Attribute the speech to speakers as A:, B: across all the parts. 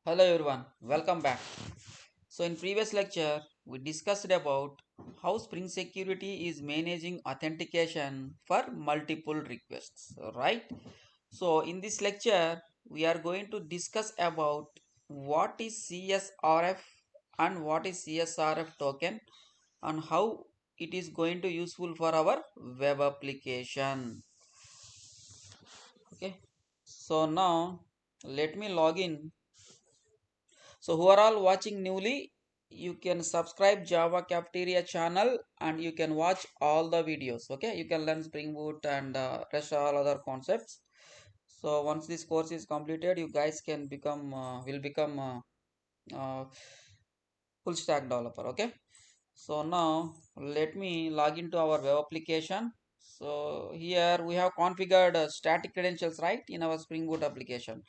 A: Hello everyone, welcome back. So in previous lecture, we discussed about how Spring Security is managing authentication for multiple requests, right? So in this lecture, we are going to discuss about what is CSRF and what is CSRF token and how it is going to useful for our web application. Okay. So now let me log in. So who are all watching newly, you can subscribe Java Cafeteria channel and you can watch all the videos. Okay, you can learn Spring Boot and rest all other concepts. So once this course is completed, you guys can become will become uh, full stack developer. Okay. So now let me log into our web application. So here we have configured static credentials right in our Spring Boot application.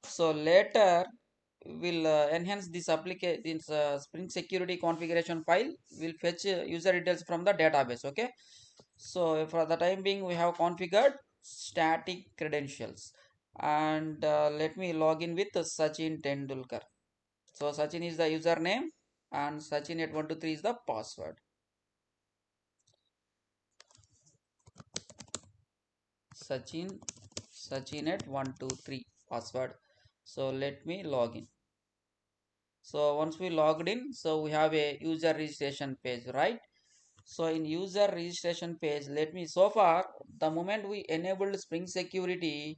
A: So later we'll enhance this application, this Spring Security configuration file. Will fetch user details from the database. Okay. So for the time being, we have configured static credentials, and let me log in with Sachin Tendulkar. So Sachin is the username, and Sachin at 123 is the password. Sachin Sachin at 123 password. So let me log in. So once we logged in, so we have a user registration page, right? So in user registration page, let me, so far the moment we enabled Spring Security,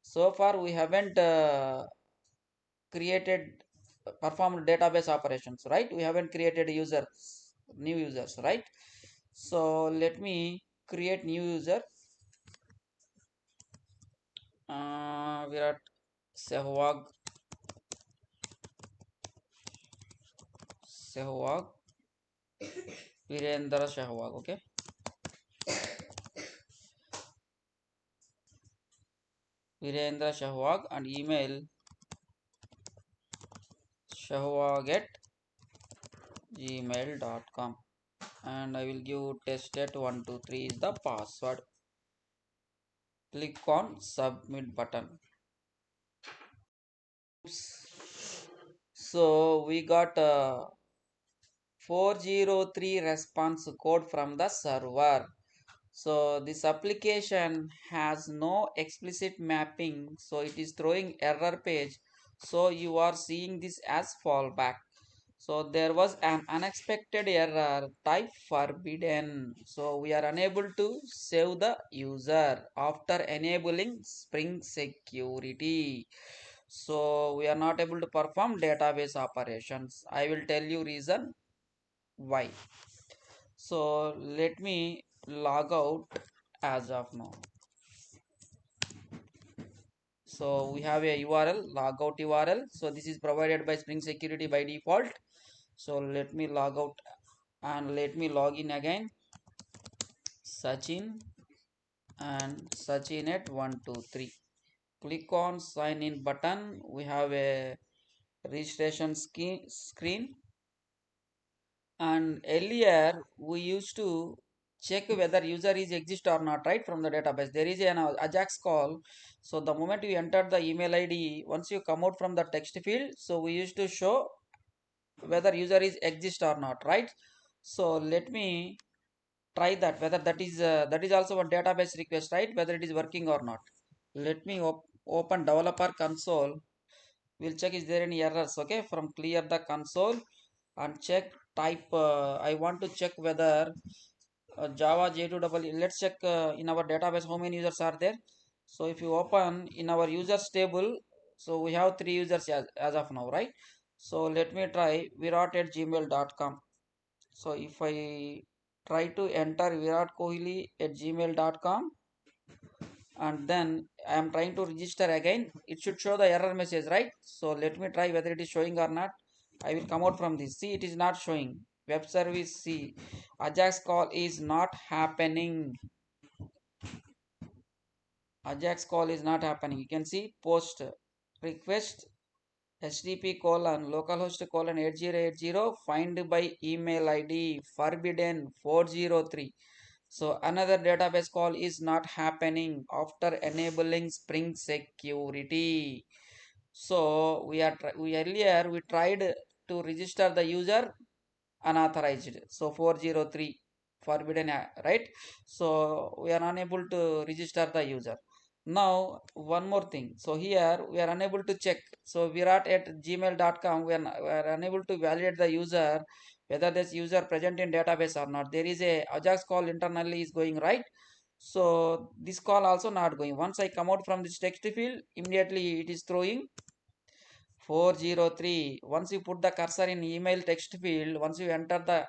A: so far we haven't created performed database operations, right? We haven't created users, new users, right? So let me create new user. Virat Sehwag Sehwag Virendra Sehwag. Okay, Virendra Sehwag, and email sehwag at gmail.com, and I will give tested 123 is the password. Click on submit button. Oops. So we got 403 response code from the server. So this application has no explicit mapping, so it is throwing error page. So you are seeing this as fallback. So there was an unexpected error type forbidden. So we are unable to save the user after enabling Spring Security. So we are not able to perform database operations. I will tell you reason why. So let me log out as of now. So we have a URL, logout URL. So this is provided by Spring Security by default. So let me log out and let me log in again. Sachin and Sachin at 123. Click on sign in button. We have a registration screen, and earlier we used to check whether user is exist or not, right, from the database. There is an ajax call. So the moment you enter the email id, once you come out from the text field, so we used to show whether user is exist or not, right? So let me try that, whether that is also a database request, right, whether it is working or not. Let me open developer console. We'll check is there any errors. Okay, from clear the console and check type. I want to check whether Java J2EE. Let's check in our database how many users are there. So if you open in our users table, so we have 3 users as of now, right? So let me try virat at gmail.com. So if I try to enter Virat Kohli at gmail.com, and then I am trying to register again, it should show the error message, right? So let me try whether it is showing or not. I will come out from this. See, it is not showing. Web service C. Ajax call is not happening. Ajax call is not happening. You can see post request HTTP colon localhost colon 8080 find by email ID forbidden 403. So another database call is not happening after enabling Spring Security. So we earlier we tried to register the user unauthorized. So 403 forbidden, right? So we are unable to register the user. Now one more thing. So here we are unable to check. So virat at gmail.com, we are unable to validate the user whether this user present in database or not. There is a Ajax call internally is going, right. So this call also not going. Once I come out from this text field, immediately it is throwing 403. Once you put the cursor in email text field, once you enter the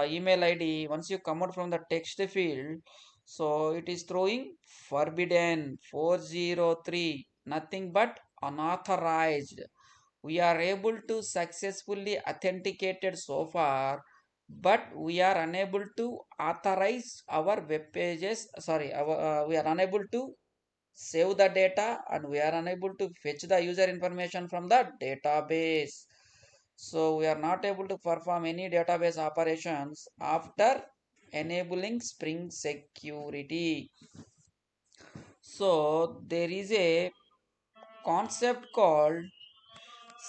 A: email ID, once you come out from the text field, so it is throwing forbidden 403, nothing but unauthorized. We are able to successfully authenticated so far, but we are unable to authorize our web pages. Sorry, we are unable to save the data, and we are unable to fetch the user information from the database. So we are not able to perform any database operations after enabling Spring Security. So there is a concept called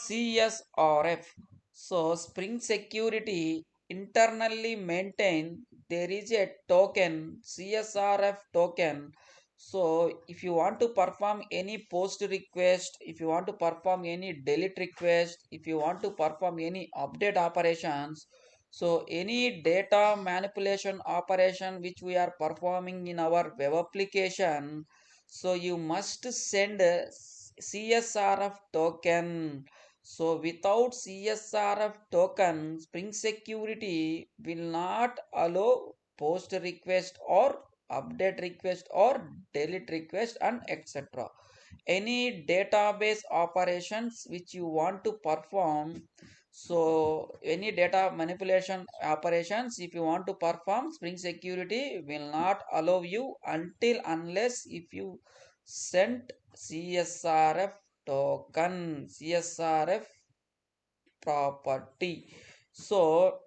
A: CSRF. So Spring Security internally maintain there is a token, CSRF token. So if you want to perform any post request, if you want to perform any delete request, if you want to perform any update operations, so any data manipulation operation which we are performing in our web application, so you must send a CSRF token. So without CSRF token, Spring Security will not allow post request or update request or delete request and etc. Any database operations which you want to perform, so any data manipulation operations if you want to perform, Spring Security will not allow you until unless if you send CSRF token, CSRF property. So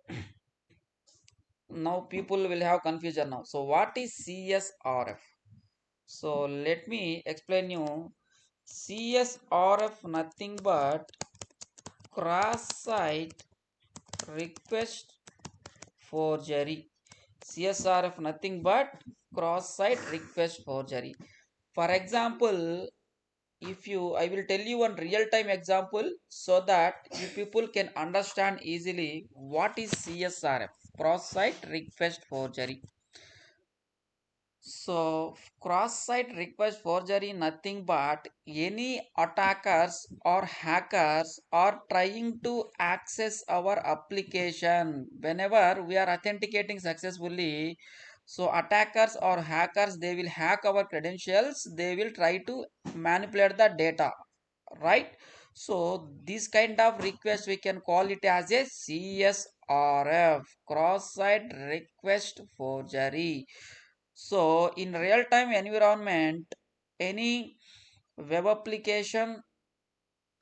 A: now people will have confusion now. So what is CSRF? So let me explain you. CSRF nothing but cross-site request forgery. CSRF nothing but cross-site request forgery. For example, if you I will tell you one real time example so that you people can understand easily what is CSRF, cross site request forgery. So cross site request forgery nothing but any attackers or hackers are trying to access our application whenever we are authenticating successfully. So attackers or hackers, they will hack our credentials, they will try to manipulate the data, right. So this kind of request we can call it as a CSRF, cross site request forgery. So in real time environment, any web application,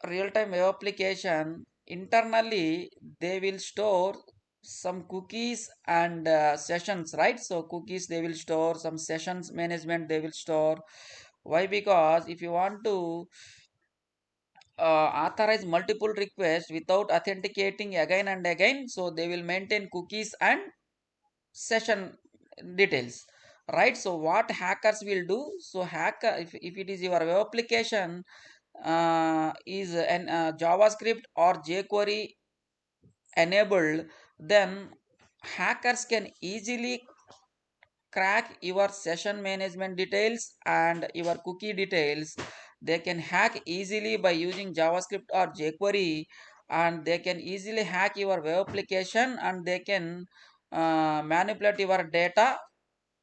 A: real time web application, internally they will store some cookies and sessions, right. So cookies they will store, some sessions management they will store. Why? Because if you want to authorize multiple requests without authenticating again and again, so they will maintain cookies and session details, right. So what hackers will do, so hacker, if it is your web application is an JavaScript or jQuery enabled, then hackers can easily crack your session management details and your cookie details. They can hack easily by using JavaScript or jQuery, and they can easily hack your web application, and they can manipulate your data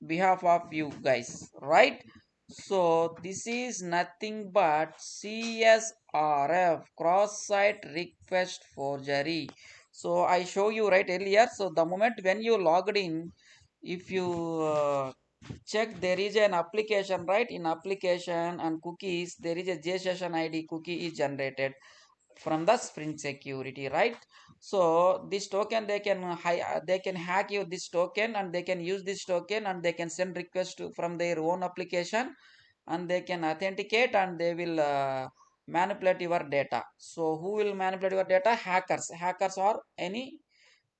A: behalf of you guys, right. So this is nothing but CSRF, cross site request forgery. So I show you right earlier. So the moment when you logged in, if you check, there is an application, right. In application and cookies, there is a JSession ID cookie is generated from the Spring Security, right. So this token they can hack you this token, and they can use this token, and they can send request from their own application, and they can authenticate, and they will manipulate your data. So who will manipulate your data? Hackers or any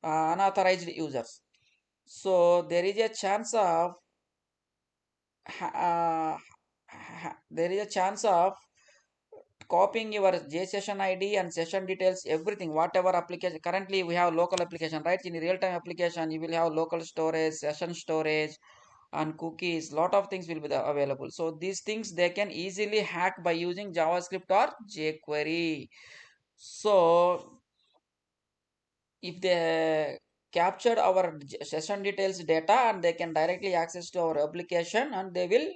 A: unauthorized users. So there is a chance of there is a chance of copying your J session ID and session details, everything, whatever application. Currently, we have local application, right? In real time application, you will have local storage, session storage, and cookies. Lot of things will be available. So these things they can easily hack by using JavaScript or jQuery. So if they captured our session details data and they can directly access to our application and they will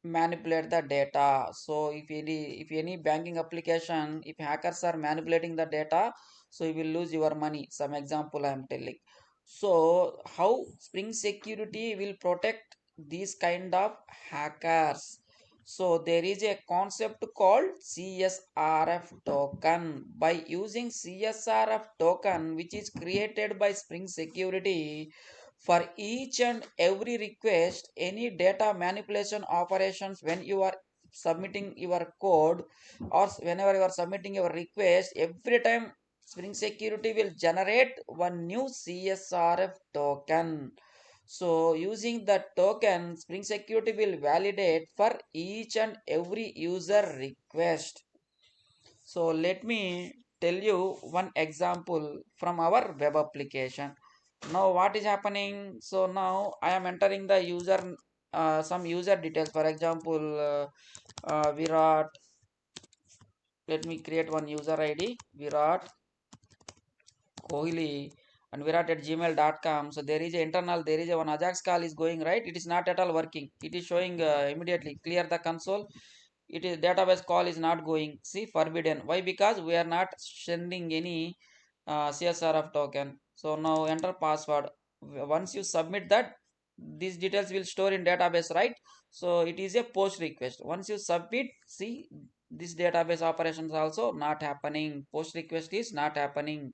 A: manipulate the data. So if any banking application, if hackers are manipulating the data, so you will lose your money. Some example I am telling. So how Spring Security will protect these kind of hackers? So there is a concept called CSRF token. By using CSRF token, which is created by Spring Security, for each and every request, any data manipulation operations, when you are submitting your code or whenever you are submitting your request, every time Spring Security will generate one new CSRF token. So using the token, Spring Security will validate for each and every user request. So let me tell you one example from our web application. Now what is happening? So now I am entering the user, some user details. For example, Virat. Let me create one user ID. Virat Kohli and Virat at gmail.com. So there is a internal, there is a one Ajax call is going, right. It is not at all working. It is showing immediately clear the console. It is database call is not going. See, forbidden. Why? Because we are not sending any CSRF token. So now enter password. Once you submit that, these details will store in database, right? So it is a post request. Once you submit, see, this database operations also not happening. Post request is not happening.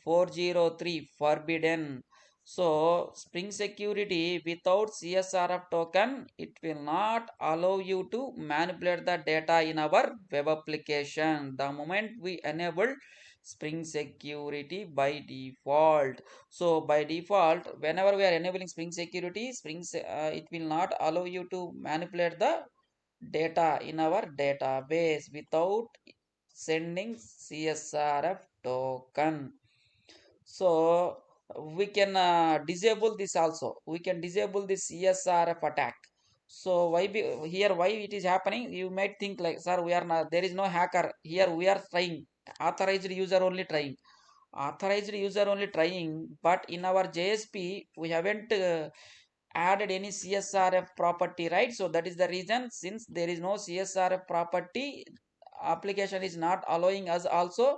A: 403 forbidden. So Spring Security without CSRF token, it will not allow you to manipulate the data in our web application. The moment we enable Spring Security by default. So by default, whenever we are enabling Spring Security, it will not allow you to manipulate the data in our database without sending CSRF token. So we can disable this also. We can disable this CSRF attack. So here why it is happening? You might think like, sir, we are not, there is no hacker here. We are trying, authorized user only trying, authorized user only trying. But in our JSP we haven't added any CSRF property, right? So that is the reason. Since there is no CSRF property, application is not allowing us also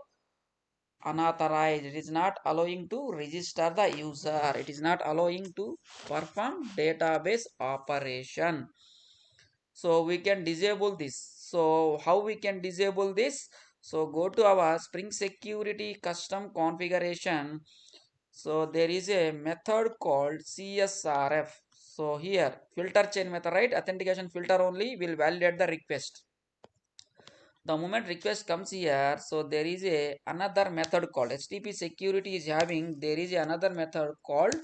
A: unauthorized. It is not allowing to register the user. It is not allowing to perform database operation. So we can disable this. So how we can disable this? So go to our Spring Security custom configuration. So there is a method called CSRF. So here filter chain method, right? Authentication filter only will validate the request. The moment request comes here, so there is a another method called HTTP security is having, there is another method called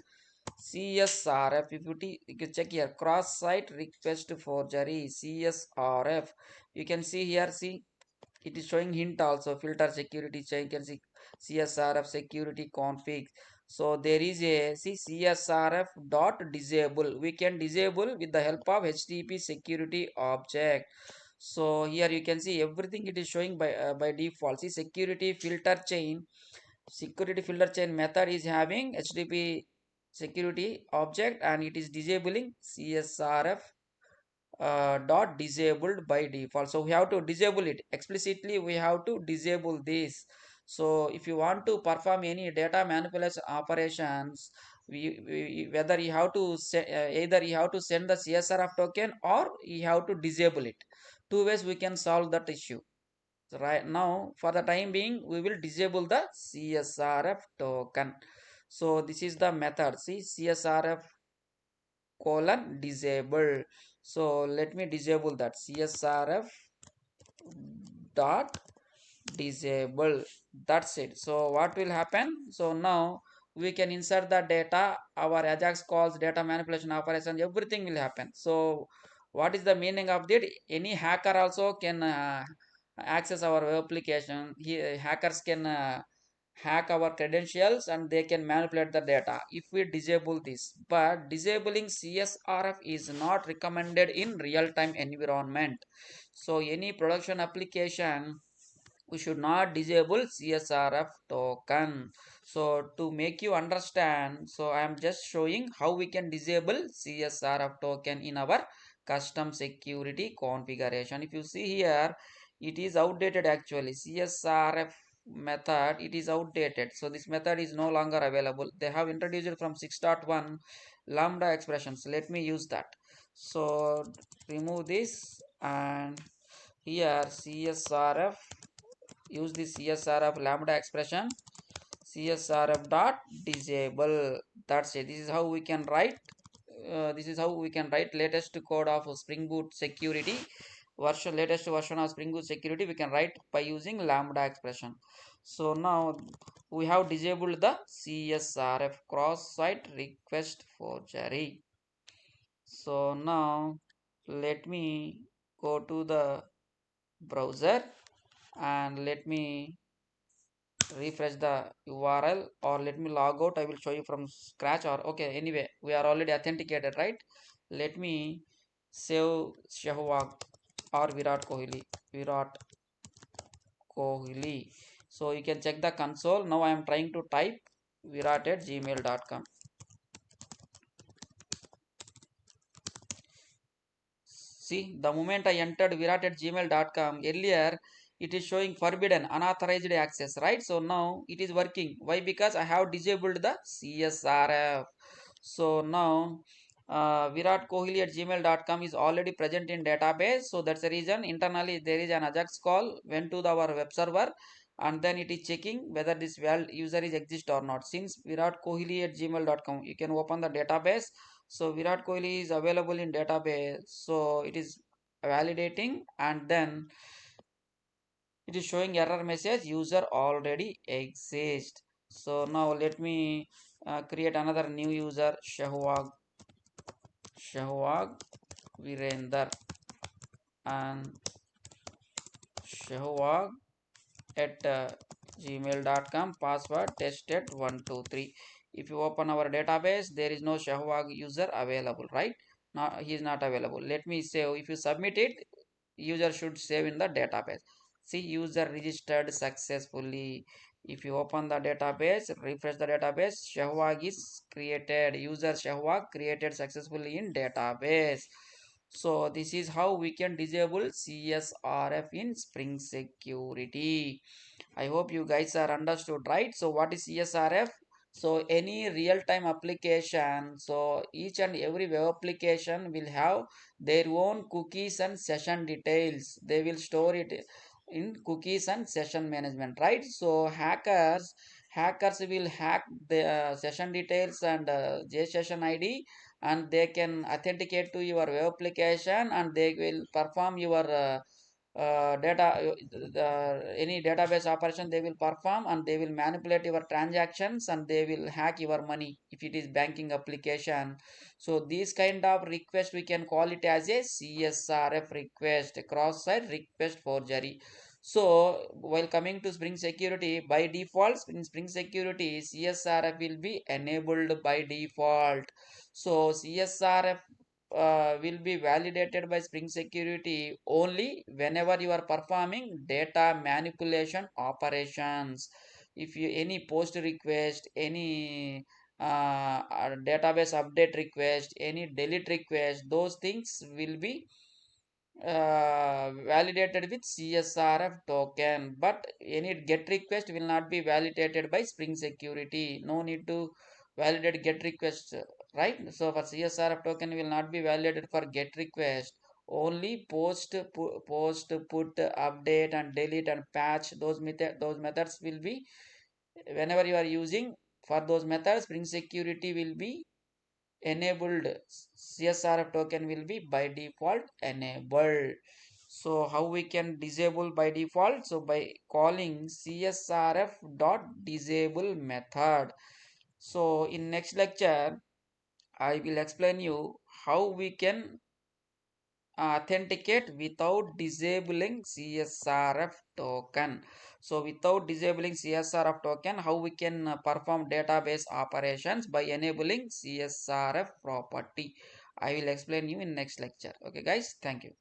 A: CSRF. If you can check here, cross site request forgery, CSRF. You can see here, see, it is showing hint also, filter security chain. You can see CSRF security config. So there is a, see, CSRF dot disable. We can disable with the help of HTTP security object. So here you can see everything it is showing by default. See, security filter chain method is having HTTP security object and it is disabling CSRF dot disabled by default. So we have to disable it explicitly. We have to disable this. So if you want to perform any data manipulation operations, whether you have to either you have to send the CSRF token or you have to disable it. Two ways we can solve that issue. So right now, for the time being, we will disable the CSRF token. So this is the method. See, CSRF colon disable. So let me disable that CSRF dot disable. That's it. So what will happen? So now we can insert the data, our ajax calls, data manipulation operation, everything will happen. So what is the meaning of that? Any hacker also can access our web application. Hackers can hack our credentials and they can manipulate the data if we disable this. But disabling CSRF is not recommended in real-time environment. So any production application, we should not disable CSRF token. So to make you understand, so I am just showing how we can disable CSRF token in our custom security configuration. If you see here, it is outdated actually. CSRF method, it is outdated. So this method is no longer available. They have introduced it from 6.1 lambda expressions. Let me use that. So remove this, and here CSRF, use the CSRF lambda expression, CSRF dot disable. That's it. This is how we can write. This is how we can write latest code of Spring Boot security version. Latest version of Spring Boot security we can write by using lambda expression. So now we have disabled the CSRF cross-site request forgery. So now let me go to the browser and let me refresh the URL, or let me log out. I will show you from scratch, or okay, anyway we are already authenticated, right? Let me save Sehwag or Virat Kohli. So you can check the console. Now I am trying to type virat at gmail.com. See, the moment I entered virat at gmail.com, earlier it is showing forbidden, unauthorized access, right? So now it is working. Why? Because I have disabled the CSRF. So now Virat Kohli at gmail.com is already present in database. So that's the reason internally there is an Ajax call went to our web server, and then it is checking whether this user is exist or not. Since Virat Kohli at gmail.com, you can open the database. So Virat Kohli is available in database. So it is validating, and then it is showing error message, user already exists. So now let me create another new user, Shahwag Virender, and Shahwag at gmail.com, password tested 123. If you open our database, there is no Shahwag user available, right? Now he is not available. Let me save. If you submit it, user should save in the database. See, user registered successfully. If you open the database, refresh the database, Shahwag is created. User Shahwag created successfully in database. So this is how we can disable CSRF in Spring Security. I hope you guys are understood, right? So what is CSRF? So any real-time application, so each and every web application will have their own cookies and session details. They will store it in cookies and session management, right? So hackers will hack the session details and JSession ID, and they can authenticate to your web application, and they will perform your any database operation they will perform, and they will manipulate your transactions, and they will hack your money if it is banking application. So these kind of request we can call it as a CSRF request, cross-site request forgery. So while coming to Spring Security, by default in Spring Security CSRF will be enabled by default. So CSRF will be validated by Spring Security only whenever you are performing data manipulation operations. If you any post request, any database update request, any delete request, those things will be validated with CSRF token, but any get request will not be validated by Spring Security. No need to validate get request, right? So for CSRF token will not be validated for get request. Only post, put, update, and delete and patch, those methods will be whenever you are using. For those methods, Spring Security will be enabled. CSRF token will be by default enabled. So how we can disable by default? So by calling csrf dot disable method. So in next lecture I will explain you how we can authenticate without disabling CSRF token. So without disabling CSRF token, how we can perform database operations by enabling CSRF property. I will explain you in next lecture. Okay guys, thank you.